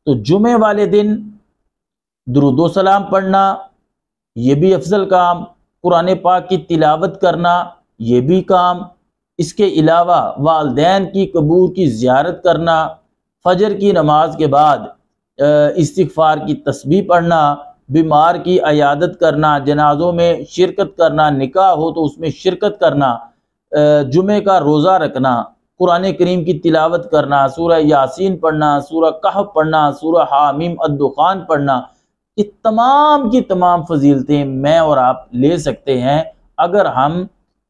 تو جمعے والے دن درود و سلام پڑھنا یہ بھی افضل کام، قرآن پاک کی تلاوت کرنا یہ بھی کام، اس کے علاوہ والدین کی قبور کی زیارت کرنا، فجر کی نماز کے بعد استغفار کی تسبیح پڑھنا، بیمار کی عیادت کرنا، جنازوں میں شرکت کرنا، نکاح ہو تو اس میں شرکت کرنا، جمعے کا روزہ رکھنا، قرآن کریم کی تلاوت کرنا، سورہ یاسین پڑھنا، سورہ کہف پڑھنا، سورہ حامیم الدخان پڑھنا، یہ تمام کی تمام فضیلتیں میں اور آپ لے سکتے ہیں اگر ہم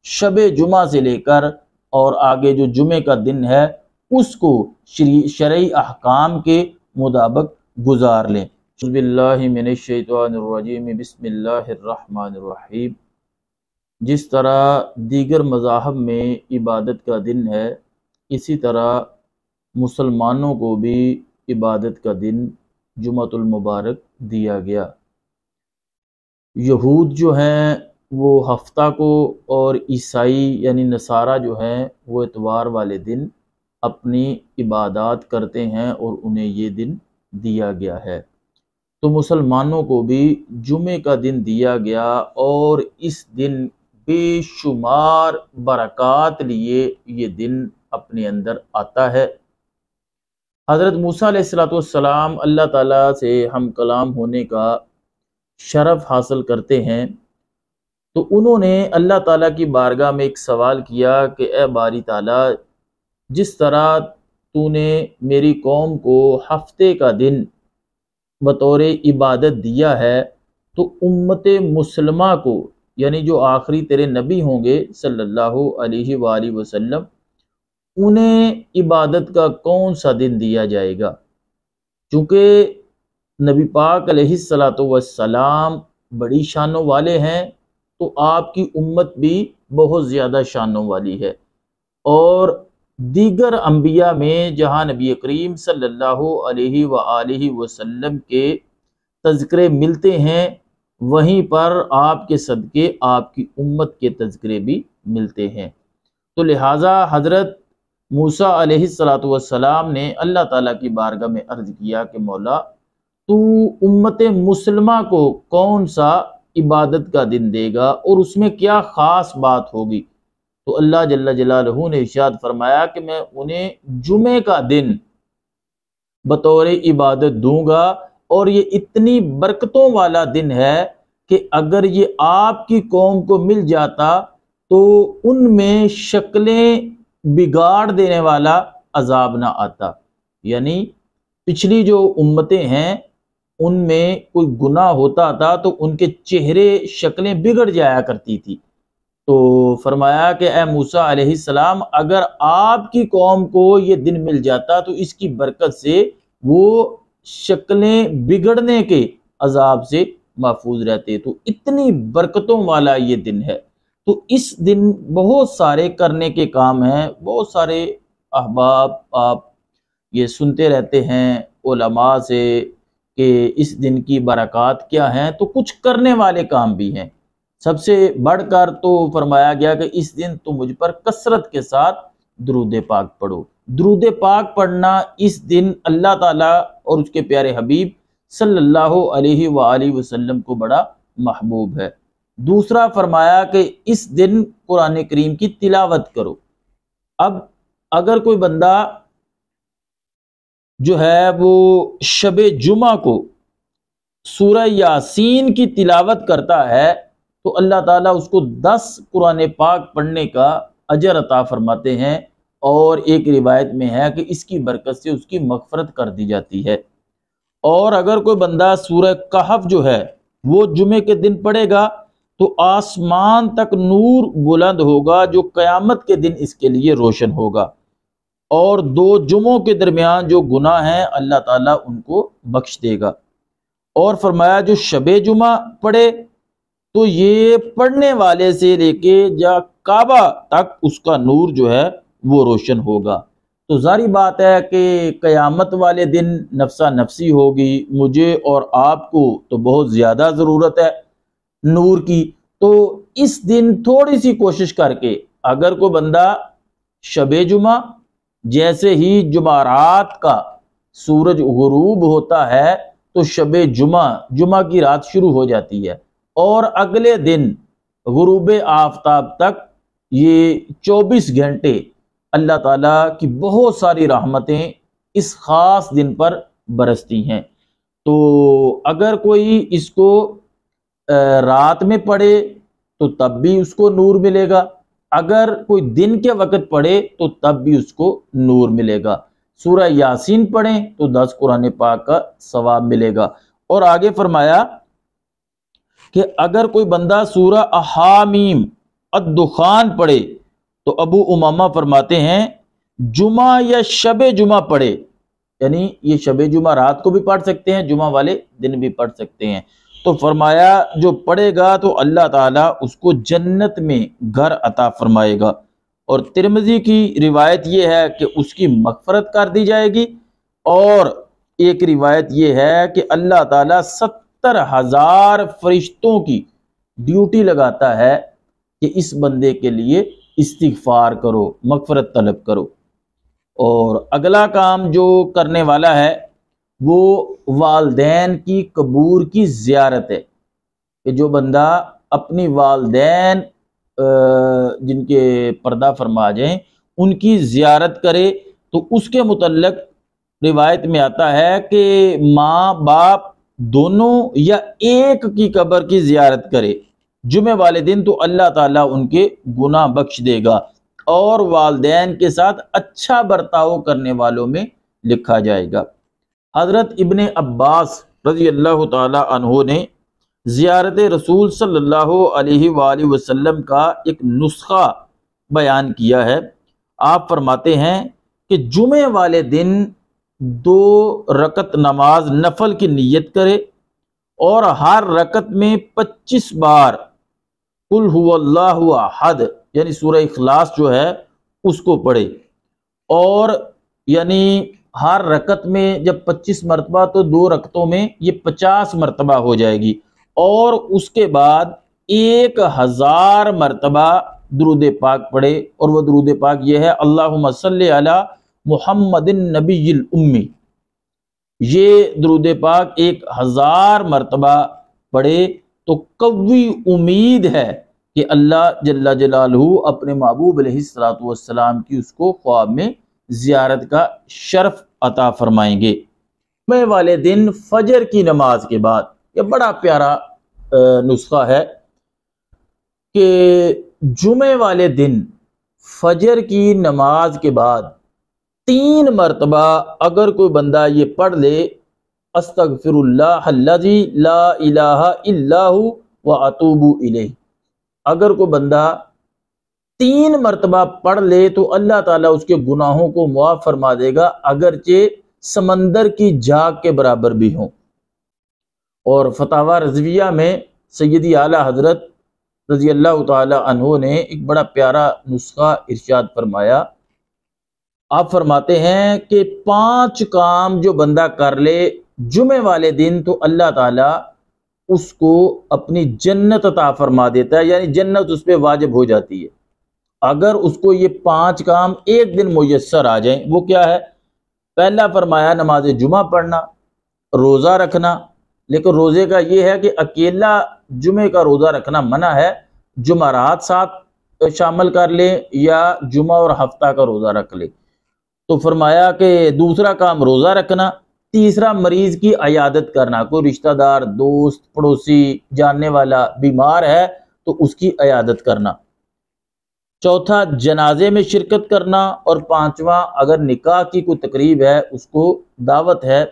شب جمعہ سے لے کر اور آگے جو جمعے کا دن ہے اس کو شرعی احکام کے مطابق گزار لیں۔ اعوذ باللہ من الشیطان الرجیم، بسم اللہ الرحمن الرحیم۔ جس طرح دیگر مذاہب میں عبادت کا دن ہے، اسی طرح مسلمانوں کو بھی عبادت کا دن جمعۃ المبارک دیا گیا۔ یہود جو ہیں وہ ہفتہ کو اور عیسائی یعنی نصارہ جو ہیں وہ اتوار والے دن اپنی عبادات کرتے ہیں اور انہیں یہ دن دیا گیا ہے، تو مسلمانوں کو بھی جمعے کا دن دیا گیا اور اس دن بے شمار برکات لیے یہ دن اپنے اندر آتا ہے۔ حضرت موسیٰ علیہ السلام اللہ تعالیٰ سے ہم کلام ہونے کا شرف حاصل کرتے ہیں، تو انہوں نے اللہ تعالیٰ کی بارگاہ میں ایک سوال کیا کہ اے باری تعالیٰ، جس طرح تو نے میری قوم کو ہفتے کا دن بطور عبادت دیا ہے، تو امت مسلمہ کو یعنی جو آخری تیرے نبی ہوں گے صلی اللہ علیہ وآلہ وسلم، انہیں عبادت کا کون سا دن دیا جائے گا؟ چونکہ نبی پاک علیہ السلام بڑی شانوں والے ہیں، تو آپ کی امت بھی بہت زیادہ شانوں والی ہے، اور دیگر انبیاء میں جہاں نبی کریم صلی اللہ علیہ وآلہ وسلم کے تذکرے ملتے ہیں، وہیں پر آپ کے صدقے آپ کی امت کے تذکرے بھی ملتے ہیں۔ تو لہٰذا حضرت موسیٰ علیہ السلام نے اللہ تعالیٰ کی بارگاہ میں عرض کیا کہ مولا، تو امت مسلمہ کو کون سا عبادت کا دن دے گا اور اس میں کیا خاص بات ہوگی؟ تو اللہ جل جلالہ نے ارشاد فرمایا کہ میں انہیں جمعے کا دن بطور عبادت دوں گا، اور یہ اتنی برکتوں والا دن ہے کہ اگر یہ آپ کی قوم کو مل جاتا تو ان میں شکلیں بگاڑ دینے والا عذاب نہ آتا۔ یعنی پچھلی جو امتیں ہیں ان میں کوئی گناہ ہوتا تھا تو ان کے چہرے شکلیں بگڑ جایا کرتی تھی، تو فرمایا کہ اے موسیٰ علیہ السلام، اگر آپ کی قوم کو یہ دن مل جاتا تو اس کی برکت سے وہ شکلیں بگڑنے کے عذاب سے محفوظ رہتے۔ تو اتنی برکتوں والا یہ دن ہے، تو اس دن بہت سارے کرنے کے کام ہیں، بہت سارے احباب آپ یہ سنتے رہتے ہیں علماء سے کہ اس دن کی برکات کیا ہیں، تو کچھ کرنے والے کام بھی ہیں۔ سب سے بڑھ کر تو فرمایا گیا کہ اس دن تو مجھ پر کثرت کے ساتھ درود پاک پڑھو۔ درود پاک پڑھنا اس دن اللہ تعالیٰ اور اس کے پیارے حبیب صلی اللہ علیہ وآلہ وسلم کو بڑا محبوب ہے۔ دوسرا فرمایا کہ اس دن قرآن کریم کی تلاوت کرو۔ اب اگر کوئی بندہ جو ہے وہ شب جمعہ کو سورہ یاسین کی تلاوت کرتا ہے تو اللہ تعالیٰ اس کو 10 قرآن پاک پڑھنے کا اجر عطا فرماتے ہیں، اور ایک روایت میں ہے کہ اس کی برکت سے اس کی مغفرت کر دی جاتی ہے۔ اور اگر کوئی بندہ سورہ کہف جو ہے وہ جمعے کے دن پڑھے گا تو آسمان تک نور بلند ہوگا جو قیامت کے دن اس کے لیے روشن ہوگا، اور 2 جمعوں کے درمیان جو گناہ ہیں اللہ تعالیٰ ان کو بخش دے گا۔ اور فرمایا جو شب جمعہ پڑھے تو یہ پڑھنے والے سے لے کے جا کعبہ تک اس کا نور جو ہے وہ روشن ہوگا۔ تو ظاہری بات ہے کہ قیامت والے دن نفسا نفسی ہوگی، مجھے اور آپ کو تو بہت زیادہ ضرورت ہے نور کی، تو اس دن تھوڑی سی کوشش کر کے اگر کوئی بندہ شب جمعہ جیسے ہی جمعرات کا سورج غروب ہوتا ہے تو شب جمعہ کی رات شروع ہو جاتی ہے، اور اگلے دن غروب آفتاب تک یہ 24 گھنٹے اللہ تعالیٰ کی بہت ساری رحمتیں اس خاص دن پر برستی ہیں۔ تو اگر کوئی اس کو رات میں پڑھے تو تب بھی اس کو نور ملے گا، اگر کوئی دن کے وقت پڑھے تو تب بھی اس کو نور ملے گا۔ سورہ یاسین پڑھیں تو 10 قرآن پاک کا ثواب ملے گا۔ اور آگے فرمایا کہ اگر کوئی بندہ سورہ حامیم الدخان پڑھے تو ابو امامہ فرماتے ہیں جمعہ یا شب جمعہ پڑھے، یعنی یہ شب جمعہ رات کو بھی پڑھ سکتے ہیں، جمعہ والے دن بھی پڑھ سکتے ہیں، تو فرمایا جو پڑھے گا تو اللہ تعالیٰ اس کو جنت میں گھر عطا فرمائے گا۔ اور ترمذی کی روایت یہ ہے کہ اس کی مغفرت کر دی جائے گی، اور ایک روایت یہ ہے کہ اللہ تعالیٰ 70,000 فرشتوں کی ڈیوٹی لگاتا ہے کہ اس بندے کے لیے استغفار کرو، مغفرت طلب کرو۔ اور اگلا کام جو کرنے والا ہے وہ والدین کی قبور کی زیارت ہے، کہ جو بندہ اپنی والدین جن کے پردہ فرما جائیں ان کی زیارت کرے، تو اس کے متعلق روایت میں آتا ہے کہ ماں باپ دونوں یا ایک کی قبر کی زیارت کرے جمعے والے دن تو اللہ تعالیٰ ان کے گناہ بخش دے گا، اور والدین کے ساتھ اچھا برتاؤ کرنے والوں میں لکھا جائے گا۔ حضرت ابن عباس رضی اللہ تعالی عنہ نے زیارت رسول صلی اللہ علیہ وآلہ وسلم کا ایک نسخہ بیان کیا ہے۔ آپ فرماتے ہیں کہ جمعے والے دن 2 رکعت نماز نفل کی نیت کرے، اور ہر رکعت میں 25 بار قل هو اللہ احد یعنی سورہ اخلاص جو ہے اس کو پڑھے، اور یعنی ہر رکعت میں جب 25 مرتبہ تو 2 رکعتوں میں یہ 50 مرتبہ ہو جائے گی، اور اس کے بعد 1000 مرتبہ درود پاک پڑھے، اور وہ درود پاک یہ ہے اللہم صلی علی محمد النبی الامی۔ یہ درود پاک 1000 مرتبہ پڑھے تو قوی امید ہے کہ اللہ جل جلالہ اپنے محبوب علیہ الصلوۃ والسلام کی اس کو خواب میں زیارت کا شرف عطا فرمائیں گے۔ جمعے والے دن فجر کی نماز کے بعد، یہ بڑا پیارا نسخہ ہے کہ جمعے والے دن فجر کی نماز کے بعد 3 مرتبہ اگر کوئی بندہ یہ پڑھ لے استغفر اللہ الذی لا الہ الا ہو واتوب الیہ، اگر کوئی بندہ 3 مرتبہ پڑھ لے تو اللہ تعالیٰ اس کے گناہوں کو معاف فرما دے گا، اگرچہ سمندر کی جھاگ کے برابر بھی ہوں۔ اور فتاوی رضویہ میں سیدی اعلیٰ حضرت رضی اللہ تعالی عنہ نے ایک بڑا پیارا نسخہ ارشاد فرمایا۔ آپ فرماتے ہیں کہ 5 کام جو بندہ کر لے جمعے والے دن تو اللہ تعالیٰ اس کو اپنی جنت عطا فرما دیتا ہے، یعنی جنت اس پہ واجب ہو جاتی ہے اگر اس کو یہ 5 کام ایک دن میسر آ جائیں۔ وہ کیا ہے؟ پہلا فرمایا نماز جمعہ پڑھنا، روزہ رکھنا، لیکن روزے کا یہ ہے کہ اکیلا جمعے کا روزہ رکھنا منع ہے، جمعرات ساتھ شامل کر لے یا جمعہ اور ہفتہ کا روزہ رکھ لے۔ تو فرمایا کہ دوسرا کام روزہ رکھنا، تیسرا مریض کی عیادت کرنا، کوئی رشتہ دار دوست پڑوسی جاننے والا بیمار ہے تو اس کی عیادت کرنا، چوتھا جنازے میں شرکت کرنا، اور 5واں اگر نکاح کی کوئی تقریب ہے اس کو دعوت ہے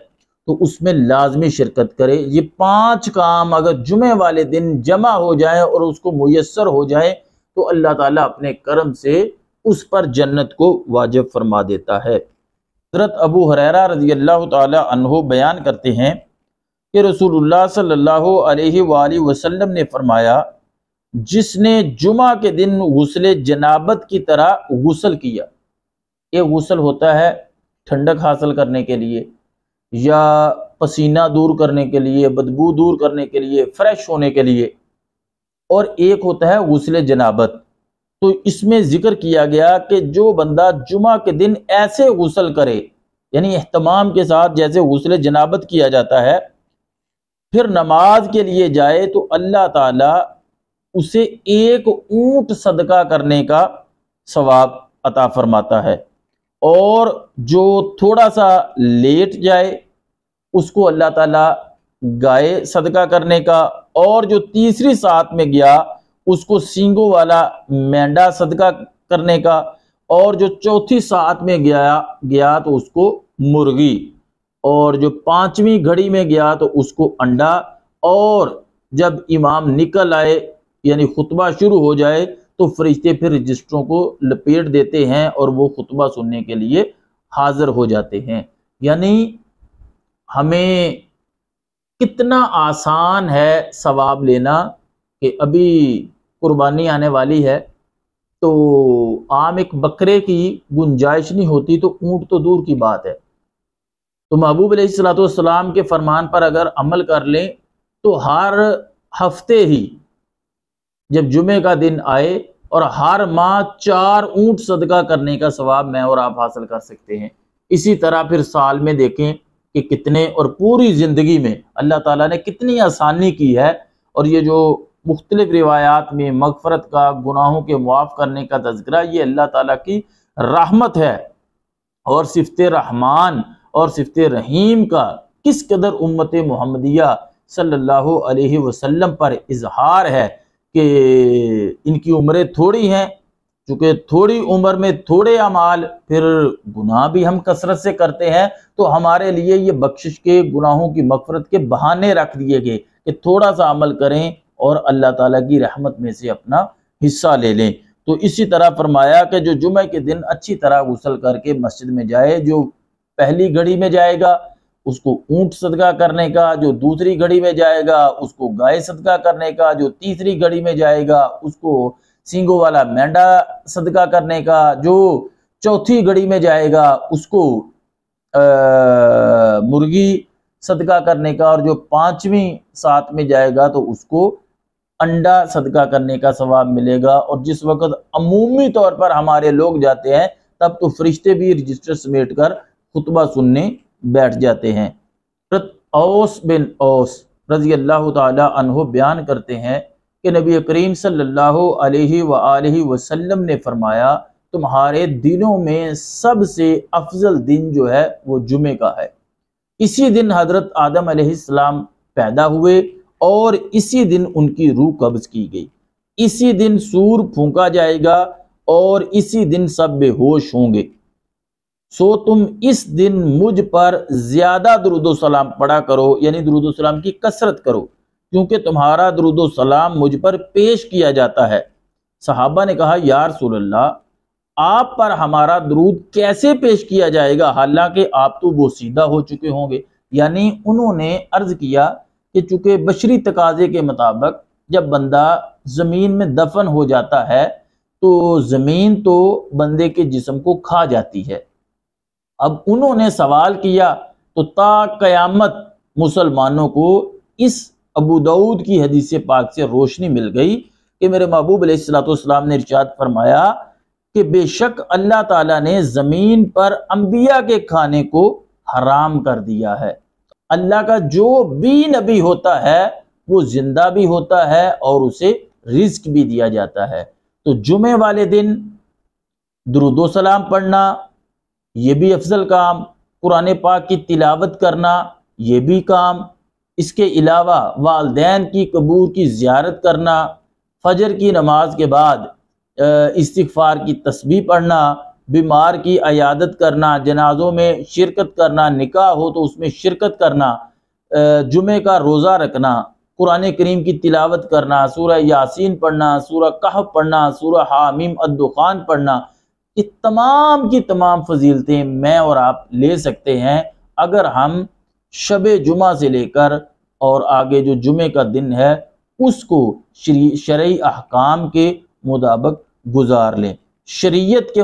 تو اس میں لازمی شرکت کرے۔ یہ 5 کام اگر جمعے والے دن جمع ہو جائیں اور اس کو میسر ہو جائیں تو اللہ تعالیٰ اپنے کرم سے اس پر جنت کو واجب فرما دیتا ہے۔ حضرت ابو ہریرہ رضی اللہ تعالی عنہ بیان کرتے ہیں کہ رسول اللہ صلی اللہ علیہ وآلہ وسلم نے فرمایا جس نے جمعہ کے دن غسل جنابت کی طرح غسل کیا، یہ غسل ہوتا ہے ٹھنڈک حاصل کرنے کے لیے یا پسینہ دور کرنے کے لیے، بدبو دور کرنے کے لیے، فریش ہونے کے لیے، اور ایک ہوتا ہے غسل جنابت۔ تو اس میں ذکر کیا گیا کہ جو بندہ جمعہ کے دن ایسے غسل کرے یعنی اہتمام کے ساتھ جیسے غسل جنابت کیا جاتا ہے، پھر نماز کے لیے جائے تو اللہ تعالیٰ اسے ایک اونٹ صدقہ کرنے کا ثواب عطا فرماتا ہے، اور جو تھوڑا سا لیٹ جائے اس کو اللہ تعالیٰ گائے صدقہ کرنے کا، اور جو تیسری ساتھ میں گیا اس کو سینگوں والا مینڈا صدقہ کرنے کا، اور جو چوتھی ساتھ میں گیا تو اس کو مرغی، اور جو پانچویں گھڑی میں گیا تو اس کو انڈا، اور جب امام نکل آئے یعنی خطبہ شروع ہو جائے تو فرشتے پھر رجسٹروں کو لپیٹ دیتے ہیں اور وہ خطبہ سننے کے لیے حاضر ہو جاتے ہیں۔ یعنی ہمیں کتنا آسان ہے ثواب لینا، کہ ابھی قربانی آنے والی ہے تو عام ایک بکرے کی گنجائش نہیں ہوتی تو اونٹ تو دور کی بات ہے، تو محبوب علیہ السلام کے فرمان پر اگر عمل کر لیں تو ہر ہفتے ہی جب جمعے کا دن آئے اور ہر ماہ 4 اونٹ صدقہ کرنے کا ثواب میں اور آپ حاصل کر سکتے ہیں۔ اسی طرح پھر سال میں دیکھیں کہ کتنے، اور پوری زندگی میں اللہ تعالیٰ نے کتنی آسانی کی ہے، اور یہ جو مختلف روایات میں مغفرت کا، گناہوں کے معاف کرنے کا تذکرہ، یہ اللہ تعالیٰ کی رحمت ہے، اور صفت رحمان اور صفت رحیم کا کس قدر امت محمدیہ صلی اللہ علیہ وسلم پر اظہار ہے کہ ان کی عمریں تھوڑی ہیں، چونکہ تھوڑی عمر میں تھوڑے اعمال، پھر گناہ بھی ہم کثرت سے کرتے ہیں، تو ہمارے لیے یہ بخشش کے، گناہوں کی مغفرت کے بہانے رکھ دیے گئے کہ تھوڑا سا عمل کریں اور اللہ تعالیٰ کی رحمت میں سے اپنا حصہ لے لیں۔ تو اسی طرح فرمایا کہ جو جمعہ کے دن اچھی طرح غسل کر کے مسجد میں جائے، جو پہلی گھڑی میں جائے گا اس کو اونٹ صدقہ کرنے کا، جو دوسری گھڑی میں جائے گا اس کو گائے صدقہ کرنے کا، جو تیسری گھڑی میں جائے گا اس کو سینگوں والا مینڈا صدقہ کرنے کا، جو چوتھی گھڑی میں جائے گا اس کو مرغی صدقہ کرنے کا، اور جو پانچویں ساتھ میں جائے گا تو اس کو انڈا صدقہ کرنے کا ثواب ملے گا۔ اور جس وقت عمومی طور پر ہمارے لوگ جاتے ہیں تب تو فرشتے بھی رجسٹر سمیٹ کر خطبہ سننے بیٹھ جاتے ہیں۔ اوس بن اوس رضی اللہ تعالی عنہ بیان کرتے ہیں کہ نبی کریم صلی اللہ علیہ وآلہ وسلم نے فرمایا، تمہارے دنوں میں سب سے افضل دن جو ہے وہ جمعے کا ہے۔ اسی دن حضرت آدم علیہ السلام پیدا ہوئے اور اسی دن ان کی روح قبض کی گئی، اسی دن سور پھونکا جائے گا اور اسی دن سب بے ہوش ہوں گے، سو تم اس دن مجھ پر زیادہ درود و سلام پڑھا کرو، یعنی درود و سلام کی کثرت کرو، کیونکہ تمہارا درود و سلام مجھ پر پیش کیا جاتا ہے۔ صحابہ نے کہا یا رسول اللہ، آپ پر ہمارا درود کیسے پیش کیا جائے گا، حالانکہ آپ تو بوسیدہ ہو چکے ہوں گے؟ یعنی انہوں نے عرض کیا کہ چونکہ بشری تقاضے کے مطابق جب بندہ زمین میں دفن ہو جاتا ہے تو زمین تو بندے کے جسم کو کھا جاتی ہے۔ اب انہوں نے سوال کیا تو تا قیامت مسلمانوں کو اس ابو داؤد کی حدیث پاک سے روشنی مل گئی کہ میرے محبوب علیہ السلام نے ارشاد فرمایا کہ بے شک اللہ تعالیٰ نے زمین پر انبیاء کے کھانے کو حرام کر دیا ہے۔ اللہ کا جو بھی نبی ہوتا ہے وہ زندہ بھی ہوتا ہے اور اسے رزق بھی دیا جاتا ہے۔ تو جمعے والے دن درود و سلام پڑھنا یہ بھی افضل کام، قرآن پاک کی تلاوت کرنا یہ بھی کام، اس کے علاوہ والدین کی قبور کی زیارت کرنا، فجر کی نماز کے بعد استغفار کی تسبیح پڑھنا، بیمار کی عیادت کرنا، جنازوں میں شرکت کرنا، نکاح ہو تو اس میں شرکت کرنا، جمعے کا روزہ رکھنا، قرآن کریم کی تلاوت کرنا، سورہ یاسین پڑھنا، سورہ کہف پڑھنا، سورہ حامیم الدخان پڑھنا، یہ تمام کی تمام فضیلتیں میں اور آپ لے سکتے ہیں اگر ہم شب جمعہ سے لے کر اور آگے جو جمعے کا دن ہے اس کو شرعی احکام کے مطابق گزار لیں۔ شریعت کے